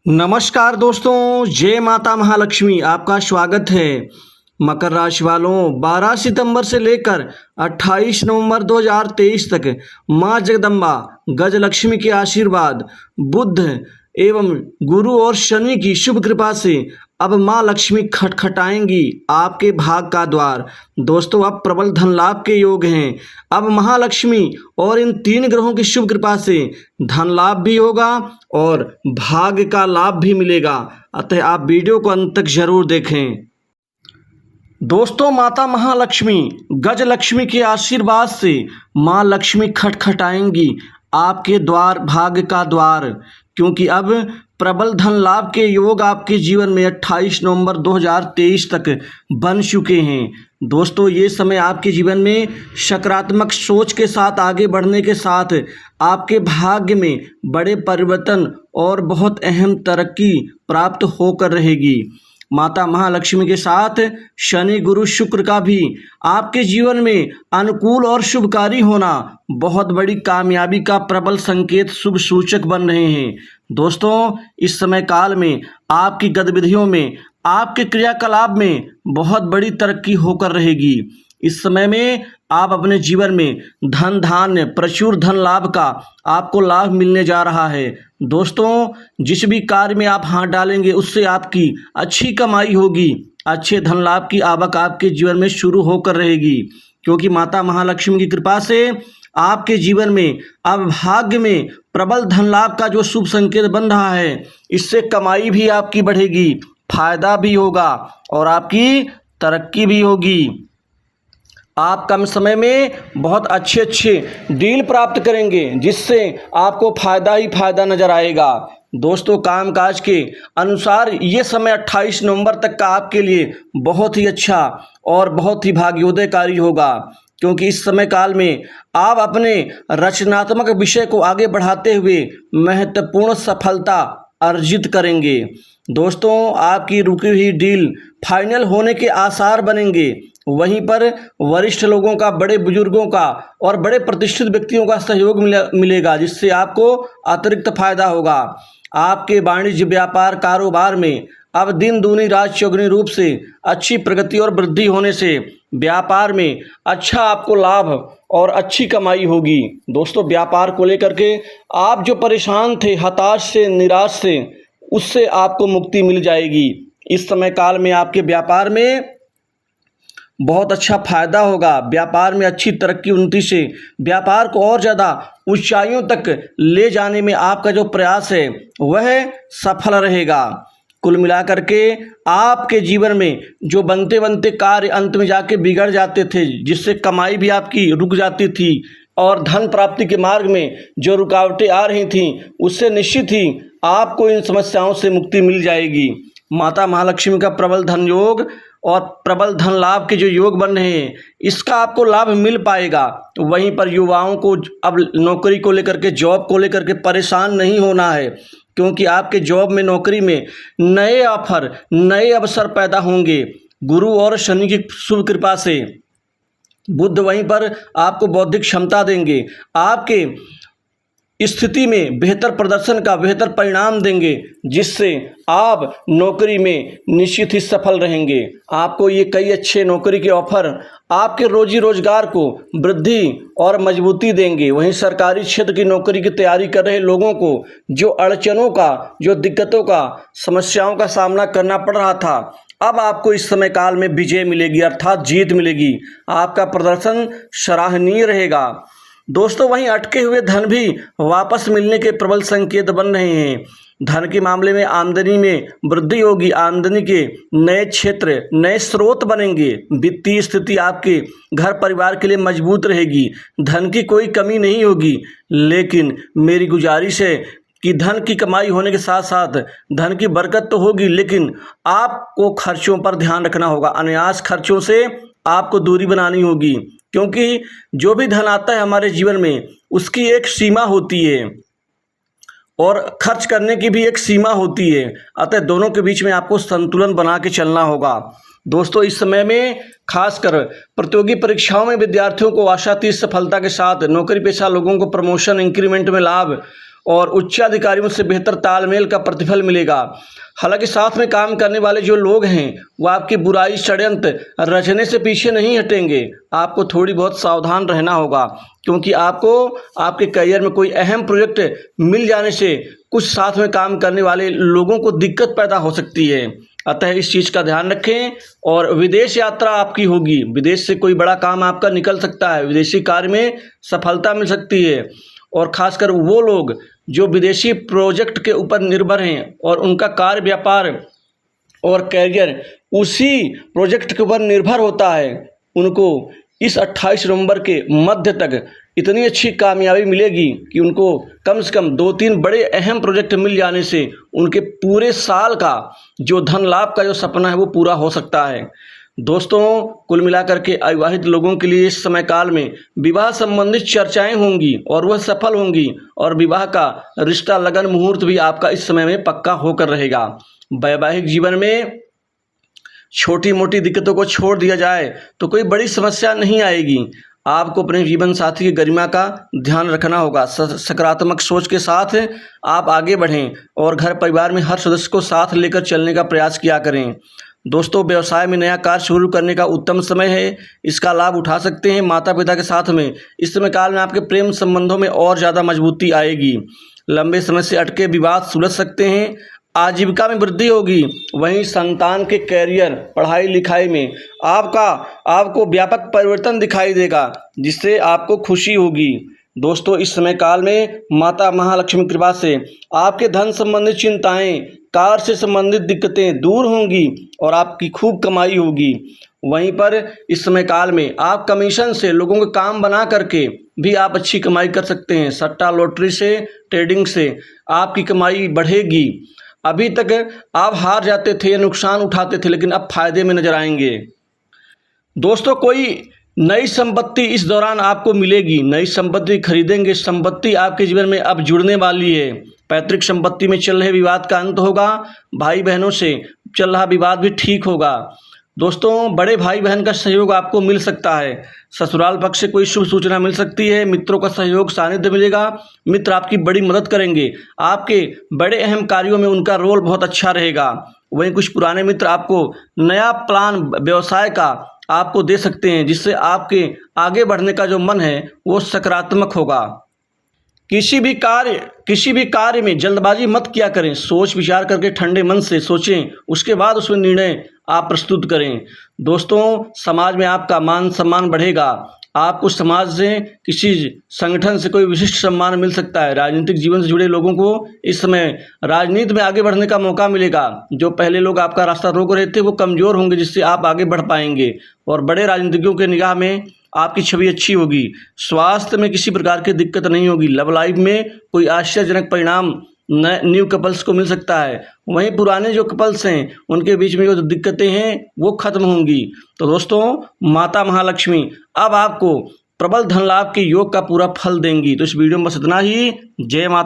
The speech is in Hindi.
नमस्कार दोस्तों, जय माता महालक्ष्मी। आपका स्वागत है। मकर राशि वालों, 12 सितंबर से लेकर 28 नवंबर 2023 तक माँ जगदम्बा गजलक्ष्मी के आशीर्वाद, बुध एवं गुरु और शनि की शुभ कृपा से अब माँ लक्ष्मी खटखटाएंगी आपके भाग का द्वार। दोस्तों, अब प्रबल धन लाभ के योग हैं। अब महालक्ष्मी और इन 3 ग्रहों की शुभ कृपा से धन लाभ भी होगा और भाग्य का लाभ भी मिलेगा। अतः आप वीडियो को अंत तक जरूर देखें। दोस्तों, माता महालक्ष्मी गजलक्ष्मी के आशीर्वाद से माँ लक्ष्मी खटखटाएंगी आपके द्वार, भाग्य का द्वार, क्योंकि अब प्रबल धन लाभ के योग आपके जीवन में 28 नवंबर 2023 तक बन चुके हैं। दोस्तों, ये समय आपके जीवन में सकारात्मक सोच के साथ आगे बढ़ने के साथ आपके भाग्य में बड़े परिवर्तन और बहुत अहम तरक्की प्राप्त होकर रहेगी। माता महालक्ष्मी के साथ शनि गुरु शुक्र का भी आपके जीवन में अनुकूल और शुभकारी होना बहुत बड़ी कामयाबी का प्रबल संकेत, शुभ सूचक बन रहे हैं। दोस्तों, इस समय काल में आपकी गतिविधियों में, आपके क्रियाकलाप में बहुत बड़ी तरक्की होकर रहेगी। इस समय में आप अपने जीवन में धन धान्य, प्रचुर धन लाभ का आपको लाभ मिलने जा रहा है। दोस्तों, जिस भी कार्य में आप हाथ डालेंगे उससे आपकी अच्छी कमाई होगी, अच्छे धन लाभ की आवक आपके जीवन में शुरू होकर रहेगी, क्योंकि माता महालक्ष्मी की कृपा से आपके जीवन में अब भाग्य में प्रबल धन लाभ का जो शुभ संकेत बन रहा है, इससे कमाई भी आपकी बढ़ेगी, फायदा भी होगा और आपकी तरक्की भी होगी। आप कम समय में बहुत अच्छे डील प्राप्त करेंगे, जिससे आपको फायदा ही फायदा नजर आएगा। दोस्तों, कामकाज के अनुसार ये समय 28 नवंबर तक का आपके लिए बहुत ही अच्छा और बहुत ही भाग्योदयकारी होगा, क्योंकि इस समय काल में आप अपने रचनात्मक विषय को आगे बढ़ाते हुए महत्वपूर्ण सफलता अर्जित करेंगे। दोस्तों, आपकी रुकी हुई डील फाइनल होने के आसार बनेंगे। वहीं पर वरिष्ठ लोगों का, बड़े बुजुर्गों का और बड़े प्रतिष्ठित व्यक्तियों का सहयोग मिलेगा, जिससे आपको अतिरिक्त फायदा होगा। आपके वाणिज्य, व्यापार, कारोबार में अब दिन दूनी रात चौगुनी रूप से अच्छी प्रगति और वृद्धि होने से व्यापार में अच्छा आपको लाभ और अच्छी कमाई होगी। दोस्तों, व्यापार को लेकर के आप जो परेशान थे, हताश से, निराश से, उससे आपको मुक्ति मिल जाएगी। इस समय काल में आपके व्यापार में बहुत अच्छा फायदा होगा। व्यापार में अच्छी तरक्की, उन्नति से व्यापार को और ज़्यादा ऊंचाइयों तक ले जाने में आपका जो प्रयास है वह सफल रहेगा। कुल मिलाकर के आपके जीवन में जो बनते बनते कार्य अंत में जाके बिगड़ जाते थे, जिससे कमाई भी आपकी रुक जाती थी और धन प्राप्ति के मार्ग में जो रुकावटें आ रही थीं, उससे निश्चित ही आपको इन समस्याओं से मुक्ति मिल जाएगी। माता महालक्ष्मी का प्रबल धन योग और प्रबल धन लाभ के जो योग बन रहे हैं, इसका आपको लाभ मिल पाएगा। वहीं पर युवाओं को अब नौकरी को लेकर के, जॉब को लेकर के परेशान नहीं होना है, क्योंकि आपके जॉब में, नौकरी में नए ऑफर, नए अवसर पैदा होंगे। गुरु और शनि की शुभ कृपा से बुध वहीं पर आपको बौद्धिक क्षमता देंगे, आपके स्थिति में बेहतर प्रदर्शन का बेहतर परिणाम देंगे, जिससे आप नौकरी में निश्चित ही सफल रहेंगे। आपको ये कई अच्छे नौकरी के ऑफर आपके रोजी रोजगार को वृद्धि और मजबूती देंगे। वहीं सरकारी क्षेत्र की नौकरी की तैयारी कर रहे लोगों को जो अड़चनों का, जो दिक्कतों का, समस्याओं का सामना करना पड़ रहा था, अब आपको इस समय काल में विजय मिलेगी, अर्थात जीत मिलेगी। आपका प्रदर्शन सराहनीय रहेगा। दोस्तों, वहीं अटके हुए धन भी वापस मिलने के प्रबल संकेत बन रहे हैं। धन के मामले में आमदनी में वृद्धि होगी, आमदनी के नए क्षेत्र, नए स्रोत बनेंगे। वित्तीय स्थिति आपके घर परिवार के लिए मजबूत रहेगी, धन की कोई कमी नहीं होगी। लेकिन मेरी गुजारिश है कि धन की कमाई होने के साथ साथ धन की बरकत तो होगी, लेकिन आपको खर्चों पर ध्यान रखना होगा। अनायास खर्चों से आपको दूरी बनानी होगी, क्योंकि जो भी धन आता है हमारे जीवन में, उसकी एक सीमा होती है और खर्च करने की भी एक सीमा होती है। अतः दोनों के बीच में आपको संतुलन बना के चलना होगा। दोस्तों, इस समय में खासकर प्रतियोगी परीक्षाओं में विद्यार्थियों को आशातीत सफलता के साथ, नौकरी पेशा लोगों को प्रमोशन, इंक्रीमेंट में लाभ और उच्चाधिकारियों से बेहतर तालमेल का प्रतिफल मिलेगा। हालांकि साथ में काम करने वाले जो लोग हैं वो आपकी बुराई षड्यंत्र रचने से पीछे नहीं हटेंगे। आपको थोड़ी बहुत सावधान रहना होगा, क्योंकि आपको आपके करियर में कोई अहम प्रोजेक्ट मिल जाने से कुछ साथ में काम करने वाले लोगों को दिक्कत पैदा हो सकती है। अतः इस चीज़ का ध्यान रखें। और विदेश यात्रा आपकी होगी, विदेश से कोई बड़ा काम आपका निकल सकता है, विदेशी कार्य में सफलता मिल सकती है। और खासकर वो लोग जो विदेशी प्रोजेक्ट के ऊपर निर्भर हैं और उनका कार्य व्यापार और कैरियर उसी प्रोजेक्ट के ऊपर निर्भर होता है, उनको इस 28 नवंबर के मध्य तक इतनी अच्छी कामयाबी मिलेगी कि उनको कम से कम 2-3 बड़े अहम प्रोजेक्ट मिल जाने से उनके पूरे साल का जो धन लाभ का जो सपना है वो पूरा हो सकता है। दोस्तों, कुल मिलाकर के अविवाहित लोगों के लिए इस समय काल में विवाह संबंधित चर्चाएं होंगी और वह सफल होंगी, और विवाह का रिश्ता लगन मुहूर्त भी आपका इस समय में पक्का होकर रहेगा। वैवाहिक जीवन में छोटी मोटी दिक्कतों को छोड़ दिया जाए तो कोई बड़ी समस्या नहीं आएगी। आपको अपने जीवन साथी की गरिमा का ध्यान रखना होगा। सकारात्मक सोच के साथ आप आगे बढ़ें और घर परिवार में हर सदस्य को साथ लेकर चलने का प्रयास किया करें। दोस्तों, व्यवसाय में नया कार्य शुरू करने का उत्तम समय है, इसका लाभ उठा सकते हैं। माता पिता के साथ में इस समय काल में आपके प्रेम संबंधों में और ज़्यादा मजबूती आएगी। लंबे समय से अटके विवाद सुलझ सकते हैं। आजीविका में वृद्धि होगी। वहीं संतान के कैरियर पढ़ाई लिखाई में आपको व्यापक परिवर्तन दिखाई देगा, जिससे आपको खुशी होगी। दोस्तों, इस समय काल में माता महालक्ष्मी की कृपा से आपके धन संबंधित चिंताएं, कार से संबंधित दिक्कतें दूर होंगी और आपकी खूब कमाई होगी। वहीं पर इस समय काल में आप कमीशन से लोगों के काम बना करके भी आप अच्छी कमाई कर सकते हैं। सट्टा लॉटरी से, ट्रेडिंग से आपकी कमाई बढ़ेगी। अभी तक आप हार जाते थे, नुकसान उठाते थे, लेकिन अब फायदे में नजर आएंगे। दोस्तों, कोई नई संपत्ति इस दौरान आपको मिलेगी, नई संपत्ति खरीदेंगे। संपत्ति आपके जीवन में अब जुड़ने वाली है। पैतृक संपत्ति में चल रहे विवाद का अंत होगा। भाई बहनों से चल रहा विवाद भी ठीक होगा। दोस्तों, बड़े भाई बहन का सहयोग आपको मिल सकता है। ससुराल पक्ष से कोई शुभ सूचना मिल सकती है। मित्रों का सहयोग सानिध्य मिलेगा। मित्र आपकी बड़ी मदद करेंगे। आपके बड़े अहम कार्यों में उनका रोल बहुत अच्छा रहेगा। वहीं कुछ पुराने मित्र आपको नया प्लान व्यवसाय का आपको दे सकते हैं, जिससे आपके आगे बढ़ने का जो मन है वो सकारात्मक होगा। किसी भी कार्य में जल्दबाजी मत किया करें। सोच विचार करके ठंडे मन से सोचें, उसके बाद उसमें निर्णय आप प्रस्तुत करें। दोस्तों, समाज में आपका मान सम्मान बढ़ेगा। आपको समाज से, किसी संगठन से कोई विशिष्ट सम्मान मिल सकता है। राजनीतिक जीवन से जुड़े लोगों को इस समय राजनीति में आगे बढ़ने का मौका मिलेगा। जो पहले लोग आपका रास्ता रोक रहे थे वो कमज़ोर होंगे, जिससे आप आगे बढ़ पाएंगे और बड़े राजनीतिज्ञों के निगाह में आपकी छवि अच्छी होगी। स्वास्थ्य में किसी प्रकार की दिक्कत नहीं होगी। लव लाइफ में कोई आश्चर्यजनक परिणाम न्यू कपल्स को मिल सकता है। वहीं पुराने जो कपल्स हैं उनके बीच में जो दिक्कतें हैं वो खत्म होंगी। तो दोस्तों, माता महालक्ष्मी अब आपको प्रबल धन लाभ के योग का पूरा फल देंगी। तो इस वीडियो में बस इतना ही। जय माता।